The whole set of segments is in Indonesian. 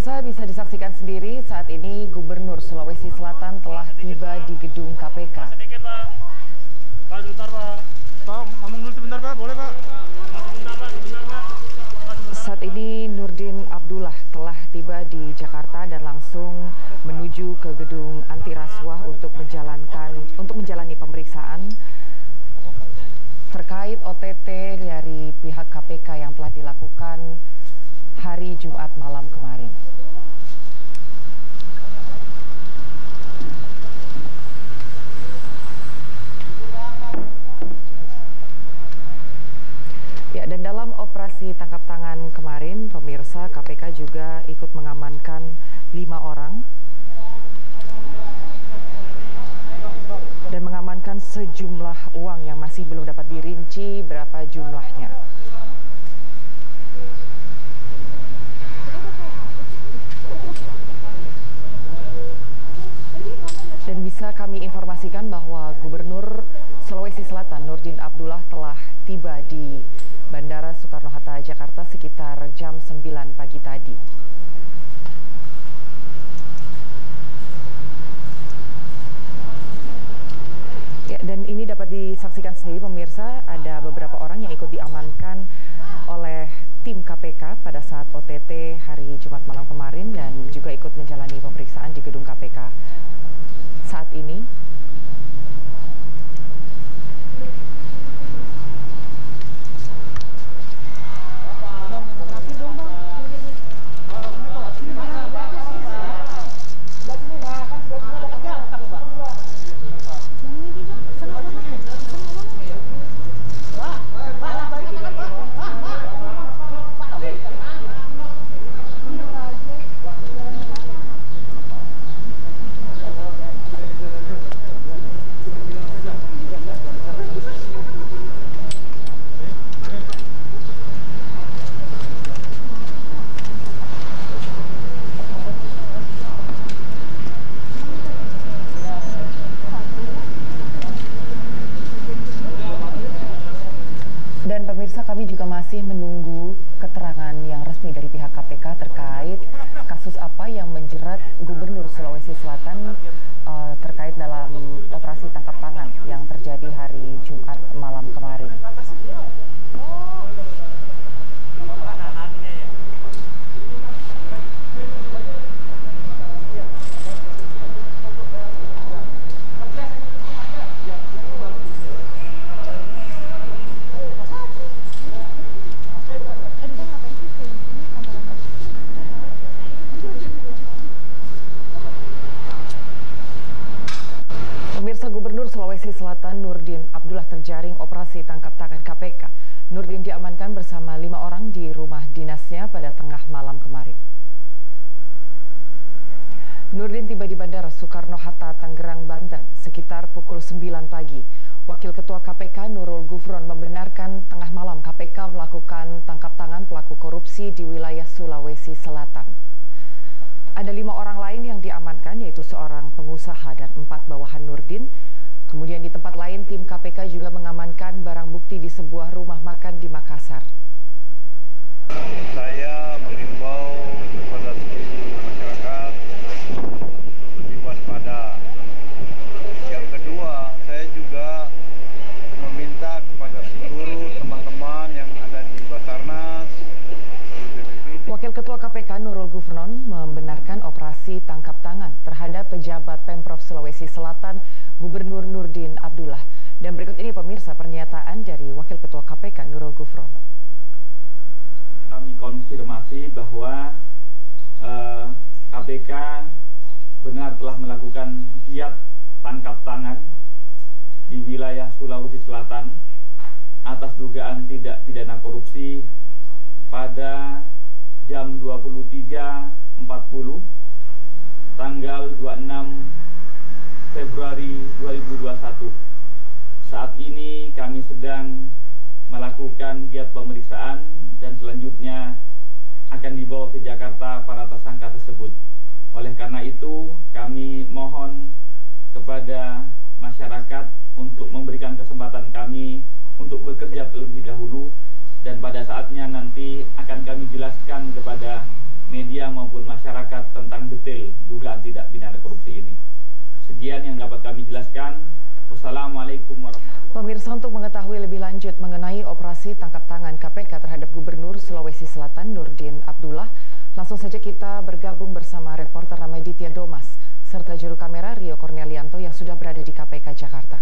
Pemirsa, bisa disaksikan sendiri saat ini Gubernur Sulawesi Selatan telah tiba di gedung KPK. Sedikit, Pak. Pak, sebentar, Pak. Pak, ngomong dulu sebentar, Pak. Boleh, Pak? Sebentar, Pak. Sebentar, Pak. Saat ini Nurdin Abdullah telah tiba di Jakarta dan langsung menuju ke gedung anti rasuah untuk menjalani pemeriksaan terkait OTT dari pihak KPK yang telah dilakukan hari Jumat malam kemarin. Ya, dan dalam operasi tangkap tangan kemarin, pemirsa, KPK juga ikut mengamankan 5 orang dan mengamankan sejumlah uang yang masih belum dapat dirinci berapa jumlahnya. Dan bisa kami informasikan bahwa Gubernur Sulawesi Selatan Nurdin Abdullah telah tiba di Bandara Soekarno-Hatta, Jakarta sekitar jam 9 pagi tadi. Ya, dan ini dapat disaksikan sendiri pemirsa, ada beberapa orang yang ikut diamankan oleh tim KPK pada saat OTT hari Jumat malam kemarin dan juga ikut menjalani pemeriksaan di gedung KPK saat ini. Dan pemirsa, kami juga masih menunggu keterangan yang resmi dari pihak KPK terkait kasus apa yang menjerat Gubernur Sulawesi Selatan terkait dalam operasi tangkap tangan yang terjadi hari Jumat malam kemarin. Pemirsa, Gubernur Sulawesi Selatan Nurdin Abdullah terjaring operasi tangkap tangan KPK. Nurdin diamankan bersama 5 orang di rumah dinasnya pada tengah malam kemarin. Nurdin tiba di Bandara Soekarno-Hatta, Tangerang, Banten sekitar pukul 9 pagi. Wakil Ketua KPK Nurul Gufron membenarkan tengah malam KPK melakukan tangkap tangan pelaku korupsi di wilayah Sulawesi Selatan. Ada 5 orang lain yang diamankan, yaitu seorang pengusaha dan 4 bawahan Nurdin. Kemudian di tempat lain, tim KPK juga mengamankan barang bukti di sebuah rumah makan di Makassar. Saya mengimbau kepada seluruh masyarakat untuk lebih waspada. Yang kedua, saya juga meminta kepada seluruh teman-teman yang ada di Basarnas. Wakil Ketua KPK Nurul Gufron membenarkan operasi tangkap tangan terhadap pejabat Pemprov Sulawesi Selatan Gubernur Nurdin Abdullah. Dan berikut ini pemirsa pernyataan dari Wakil Ketua KPK Nurul Gufron. Kami konfirmasi bahwa KPK benar telah melakukan giat tangkap tangan di wilayah Sulawesi Selatan atas dugaan tindak pidana korupsi pada jam 23.40 tanggal 26 Februari 2021. Saat ini kami sedang melakukan giat pemeriksaan dan selanjutnya akan dibawa ke Jakarta para tersangka tersebut. Oleh karena itu, kami mohon kepada masyarakat untuk memberikan kesempatan kami untuk bekerja terlebih dahulu, dan pada saatnya nanti akan kami jelaskan kepada media maupun masyarakat tentang detail dugaan tindak pidana korupsi ini. Sekian yang dapat kami jelaskan. Wassalamualaikum warahmatullahi wabarakatuh. Pemirsa, untuk mengetahui lebih lanjut mengenai operasi tangkap tangan KPK terhadap Gubernur Sulawesi Selatan Nurdin Abdullah, langsung saja kita bergabung bersama reporter Ramaditya Domas serta juru kamera Rio Cornelianto yang sudah berada di KPK Jakarta.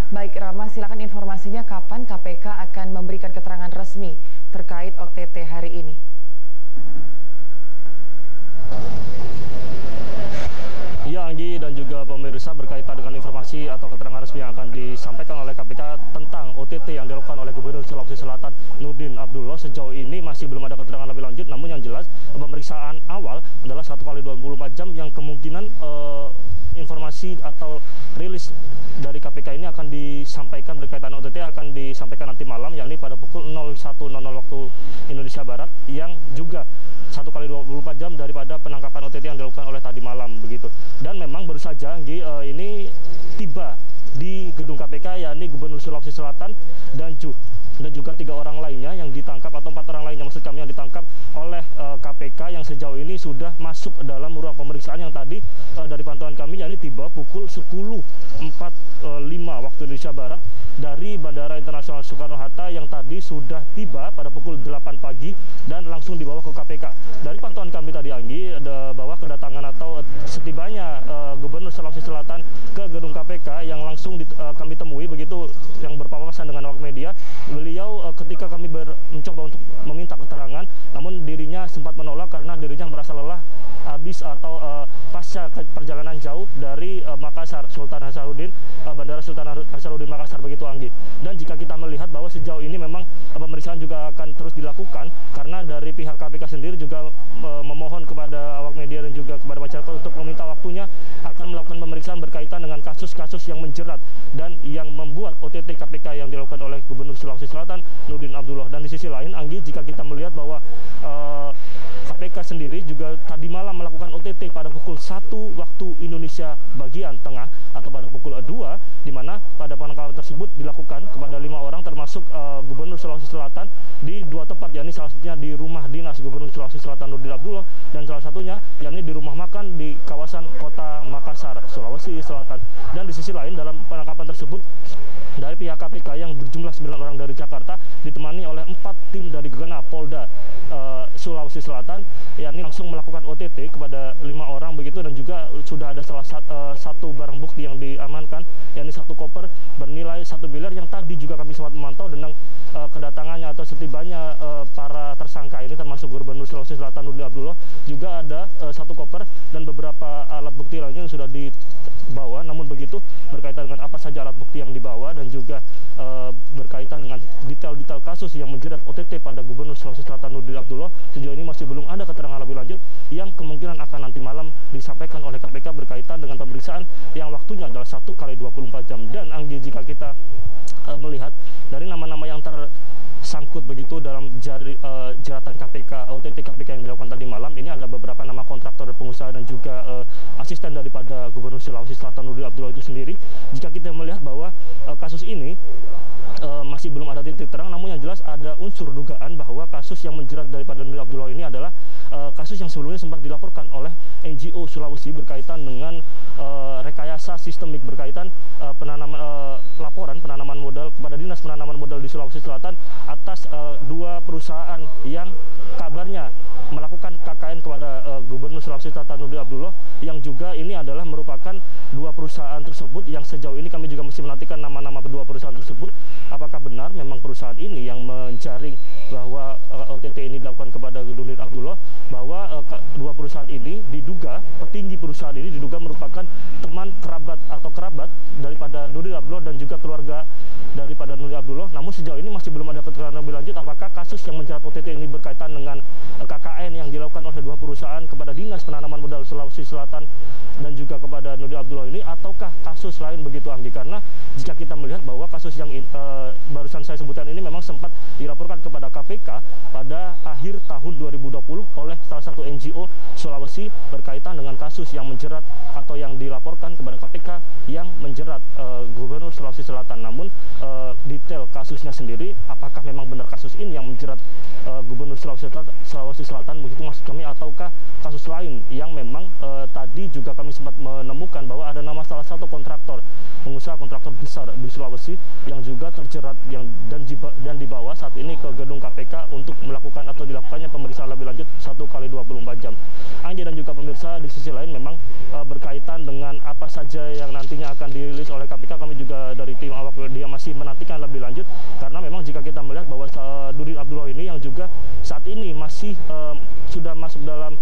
Baik Rama, silakan informasinya kapan KPK akan memberikan keterangan resmi terkait OTT hari ini? Ya, Anggi dan juga pemirsa, berkaitan dengan informasi atau keterangan resmi yang akan disampaikan oleh KPK tentang OTT yang dilakukan oleh Gubernur Sulawesi Selatan Nurdin Abdullah, sejauh ini masih belum ada keterangan lebih lanjut. Namun yang jelas pemeriksaan awal adalah 1 kali 24 jam yang kemungkinan informasi atau rilis dari KPK ini akan disampaikan berkaitan OTT akan disampaikan nanti malam, yakni pada pukul 01.00 waktu Indonesia Barat, yang juga 1 kali 24 jam daripada penangkapan OTT yang dilakukan oleh tadi malam begitu. Dan memang baru saja ini tiba di gedung KPK, yakni Gubernur Sulawesi Selatan dan juga 3 orang lainnya yang ditangkap, atau 4 orang lainnya maksud kami, yang ditangkap oleh KPK yang sejauh ini sudah masuk dalam ruang pemeriksaan yang tadi dari pantauan kami yakni tiba pukul 10.45 waktu Indonesia Barat dari Bandara Internasional Soekarno-Hatta, yang tadi sudah tiba pada pukul 8 pagi dan langsung dibawa ke KPK. Dari pantauan kami tadi, Anggi, bahwa kedatangan atau setibanya Gubernur Sulawesi Selatan ke gedung KPK yang langsung kami temui begitu, yang berpapasan dengan awak media, beliau ketika kami mencoba untuk meminta keterangan, namun dirinya sempat menolak karena dirinya merasa lelah habis atau pasca perjalanan jauh dari Makassar, Sultan Hasanuddin, Bandara Sultan Hasanuddin Makassar begitu, Anggi. Dan jika kita melihat bahwa sejauh ini memang pemeriksaan juga akan terus dilakukan, karena dari pihak KPK sendiri juga memohon kepada awak media dan juga kepada masyarakat untuk meminta waktunya akan melakukan pemeriksaan berkaitan dengan kasus-kasus yang menjerat dan yang membuat OTT KPK yang dilakukan oleh Gubernur Sulawesi Selatan Nurdin Abdullah. Dan di sisi lain, Anggi, jika kita melihat bahwa KPK sendiri juga tadi malam melakukan OTT pada pukul 1 waktu Indonesia bagian tengah atau pada pukul 2, di mana pada penangkapan tersebut dilakukan kepada 5 orang termasuk Gubernur Sulawesi Selatan di 2 tempat, yakni salah satunya di rumah dinas Gubernur Sulawesi Selatan Nurdin Abdullah dan salah satunya yakni di rumah makan di kawasan Kota Makassar, Sulawesi Selatan. Dan di sisi lain, dalam penangkapan tersebut dari pihak KPK yang berjumlah 9 orang dari Jakarta ditemani oleh 4 tim dari Gegana Polda Sulawesi Selatan, yakni langsung melakukan OTT kepada 5 orang begitu. Dan juga sudah ada satu barang bukti yang diamankan, yakni 1 koper bernilai 1 miliar yang tadi juga kami sempat memantau. Dengan kedatangannya atau setibanya para tersangka ini termasuk Gubernur Sulawesi Selatan Nurdin Abdullah, juga ada 1 koper dan beberapa alat bukti lainnya yang sudah dibawa. Namun begitu, berkaitan dengan apa saja alat bukti yang dibawa dan juga berkaitan dengan detail-detail kasus yang menjerat OTT pada Gubernur Sulawesi Selatan Nurdin Abdullah, sejauh ini masih belum ada keterangan lebih lanjut yang kemungkinan akan nanti malam disampaikan oleh KPK berkaitan dengan pemeriksaan yang waktunya adalah 1 kali 24 jam. Dan Anggi, jika kita melihat dari nama-nama yang tersangkut begitu dalam jeratan KPK, OTT KPK yang dilakukan tadi malam, ini ada beberapa nama kontraktor dan pengusaha dan juga asisten daripada Gubernur Sulawesi Selatan Nurdin Abdullah itu sendiri. Jika kita melihat bahwa kasus ini masih belum ada titik terang, namun yang jelas ada unsur dugaan bahwa kasus yang menjerat daripada Nurdin Abdullah ini adalah kasus yang sebelumnya sempat dilaporkan oleh NGO Sulawesi berkaitan dengan rekayasa sistemik berkaitan laporan penanaman modal kepada Dinas Penanaman Modal di Sulawesi Selatan atas 2 perusahaan yang kabarnya melakukan KKN kepada Gubernur Sulawesi Selatan Nurdin Abdullah, yang juga ini adalah merupakan 2 perusahaan tersebut yang sejauh ini kami juga masih menantikan nama-nama kedua perusahaan tersebut. Apakah benar memang perusahaan ini yang menjaring bahwa OTT ini dilakukan kepada Nurdin Abdullah, bahwa 2 perusahaan ini diduga, petinggi perusahaan ini diduga merupakan teman kerabat daripada Nurdin Abdullah dan juga keluarga daripada Nurdin Abdullah. Namun sejauh ini masih belum ada keterangan lebih lanjut apakah kasus yang menjerat OTT ini berkaitan dengan KKN yang dilakukan oleh 2 perusahaan kepada Dinas Penanaman Modal Sulawesi Selatan dan juga kepada Nurdin Abdullah ini, ataukah kasus lain begitu, Anggi. Karena jika kita melihat bahwa kasus yang barusan saya sebutkan ini memang sempat dilaporkan kepada KPK pada akhir tahun 2020 oleh salah satu NGO Sulawesi berkaitan dengan kasus yang menjerat atau yang dilaporkan kepada KPK yang menjerat Gubernur Sulawesi Selatan. Namun detail kasusnya sendiri, apakah memang benar kasus ini yang menjerat Gubernur Sulawesi Selatan begitu maksud kami, ataukah kasus lain yang memang tadi juga kami sempat menemukan bahwa ada nama salah satu kontraktor, pengusaha kontraktor besar di Sulawesi yang juga terjerat dan dibawa saat ini ke gedung KPK untuk melakukan atau dilakukannya pemeriksaan lebih lanjut 1x24 jam. Anggi dan juga pemirsa, di sisi lain memang berkaitan dengan apa saja yang nantinya akan dirilis oleh KPK, kami juga dari tim awak media masih menantikan lebih lanjut, karena memang jika kita melihat bahwa Nurdin Abdullah ini yang juga saat ini masih sudah masuk dalam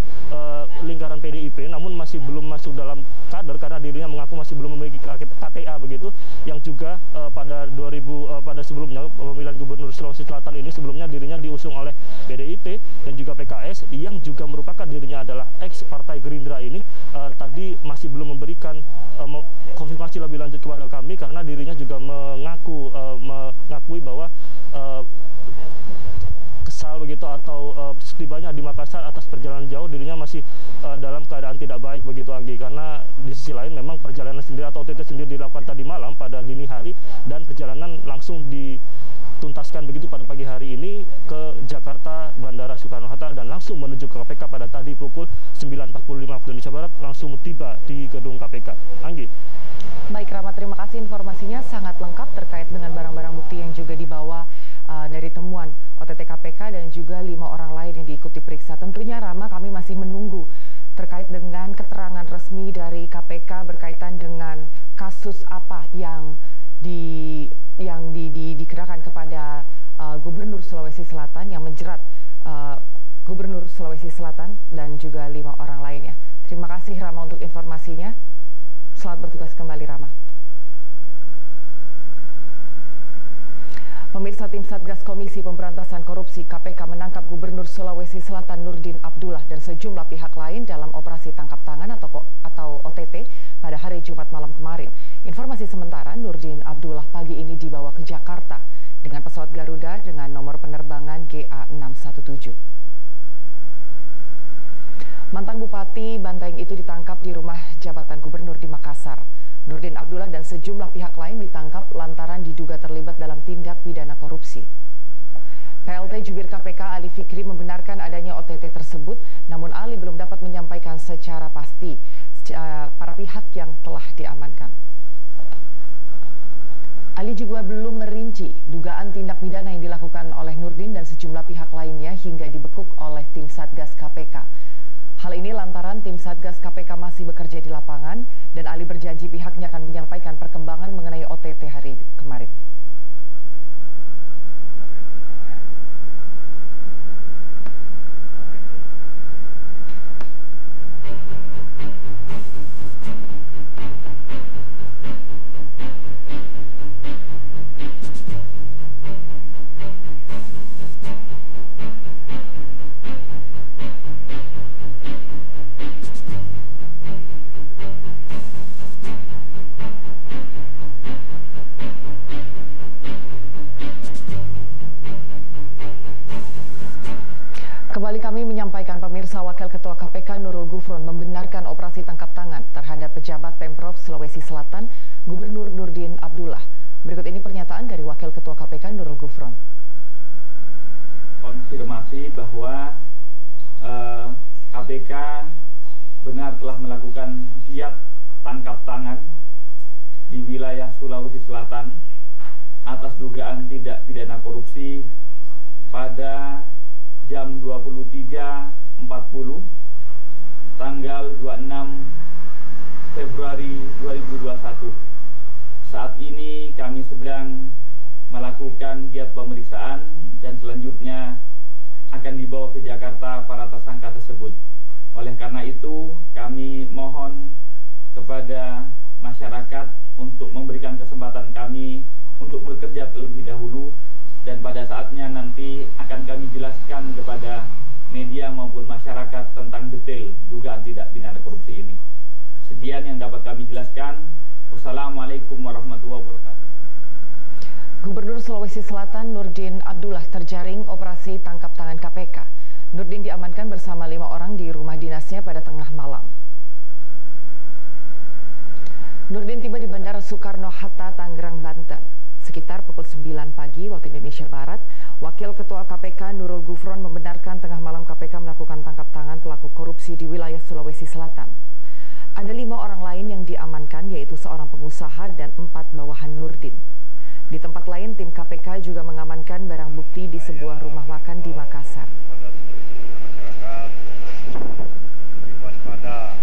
lingkaran PDIP, namun masih belum masuk dalam kader karena dirinya mengaku masih belum memiliki KTA begitu, yang juga pada sebelumnya pemilihan Gubernur Sulawesi Selatan ini sebelumnya dirinya diusung oleh PDIP dan juga PKS, yang juga merupakan dirinya adalah ex Partai Gerindra ini tadi masih belum memberikan konfirmasi lebih lanjut kepada kami, karena dirinya juga mengakui bahwa kesal begitu atau setibanya di Makassar atas perjalanan jauh dirinya masih dalam keadaan tidak baik begitu, Anggi, karena di sisi lain memang perjalanan sendiri atau OTT sendiri dilakukan tadi malam pada dini hari dan perjalanan langsung dituntaskan begitu pada pagi hari ini ke Jakarta Bandara Soekarno-Hatta dan langsung menuju ke KPK pada tadi pukul 9.45 waktu Indonesia Barat, langsung tiba di gedung KPK. Anggi. Baik, Rama, terima kasih informasinya sangat lengkap terkait dengan barang-barang bukti yang juga dibawa dari temuan OTT KPK dan juga 5 orang lain yang diikuti periksa. Tentunya, Rama, kami masih menunggu terkait dengan keterangan resmi dari KPK berkaitan dengan kasus apa yang dikenakan kepada Gubernur Sulawesi Selatan yang menjerat Gubernur Sulawesi Selatan dan juga 5 orang lainnya. Terima kasih, Rama, untuk informasinya. Selamat bertugas kembali, Rama. Pemirsa, tim Satgas Komisi Pemberantasan Korupsi KPK menangkap Gubernur Sulawesi Selatan Nurdin Abdullah dan sejumlah pihak lain dalam operasi tangkap tangan atau OTT pada hari Jumat malam kemarin. Informasi sementara, Nurdin Abdullah pagi ini dibawa ke Jakarta dengan pesawat Garuda dengan nomor penerbangan GA617. Mantan Bupati Bantaeng itu ditangkap di rumah jabatan gubernur di Makassar. Nurdin Abdullah dan sejumlah pihak lain ditangkap lantaran diduga terlibat dalam tindak pidana korupsi. PLT Jubir KPK Ali Fikri membenarkan adanya OTT tersebut, namun Ali belum dapat menyampaikan secara pasti para pihak yang telah diamankan. Ali juga belum merinci dugaan tindak pidana yang dilakukan oleh Nurdin dan sejumlah pihak lainnya hingga dibekuk oleh tim Satgas KPK. Hal ini lantaran tim Satgas KPK masih bekerja di lapangan dan Ali berjanji pihaknya akan menyampaikan perkembangan mengenai OTT hari kemarin. Kembali kami menyampaikan, pemirsa, Wakil Ketua KPK Nurul Gufron membenarkan operasi tangkap tangan terhadap pejabat Pemprov Sulawesi Selatan, Gubernur Nurdin Abdullah. Berikut ini pernyataan dari Wakil Ketua KPK Nurul Gufron. Konfirmasi bahwa KPK benar telah melakukan giat tangkap tangan di wilayah Sulawesi Selatan atas dugaan tindak pidana korupsi pada jam 23.40 tanggal 26 Februari 2021. Saat ini kami sedang melakukan giat pemeriksaan dan selanjutnya akan dibawa ke Jakarta para tersangka tersebut. Oleh karena itu, kami mohon kepada masyarakat untuk memberikan kesempatan kami untuk bekerja terlebih dahulu, dan pada saatnya nanti akan kami jelaskan kepada media maupun masyarakat tentang detail dugaan tindak pidana korupsi ini. Sekian yang dapat kami jelaskan. Wassalamualaikum warahmatullahi wabarakatuh. Gubernur Sulawesi Selatan Nurdin Abdullah terjaring operasi tangkap tangan KPK. Nurdin diamankan bersama 5 orang di rumah dinasnya pada tengah malam. Nurdin tiba di Bandara Soekarno-Hatta, Tangerang, Banten. Sekitar pukul 9 pagi waktu Indonesia Barat, Wakil Ketua KPK Nurul Gufron membenarkan tengah malam KPK melakukan tangkap tangan pelaku korupsi di wilayah Sulawesi Selatan. Ada 5 orang lain yang diamankan, yaitu seorang pengusaha dan 4 bawahan Nurdin. Di tempat lain, tim KPK juga mengamankan barang bukti di sebuah rumah makan di Makassar. Pada seluruh masyarakat, waspada.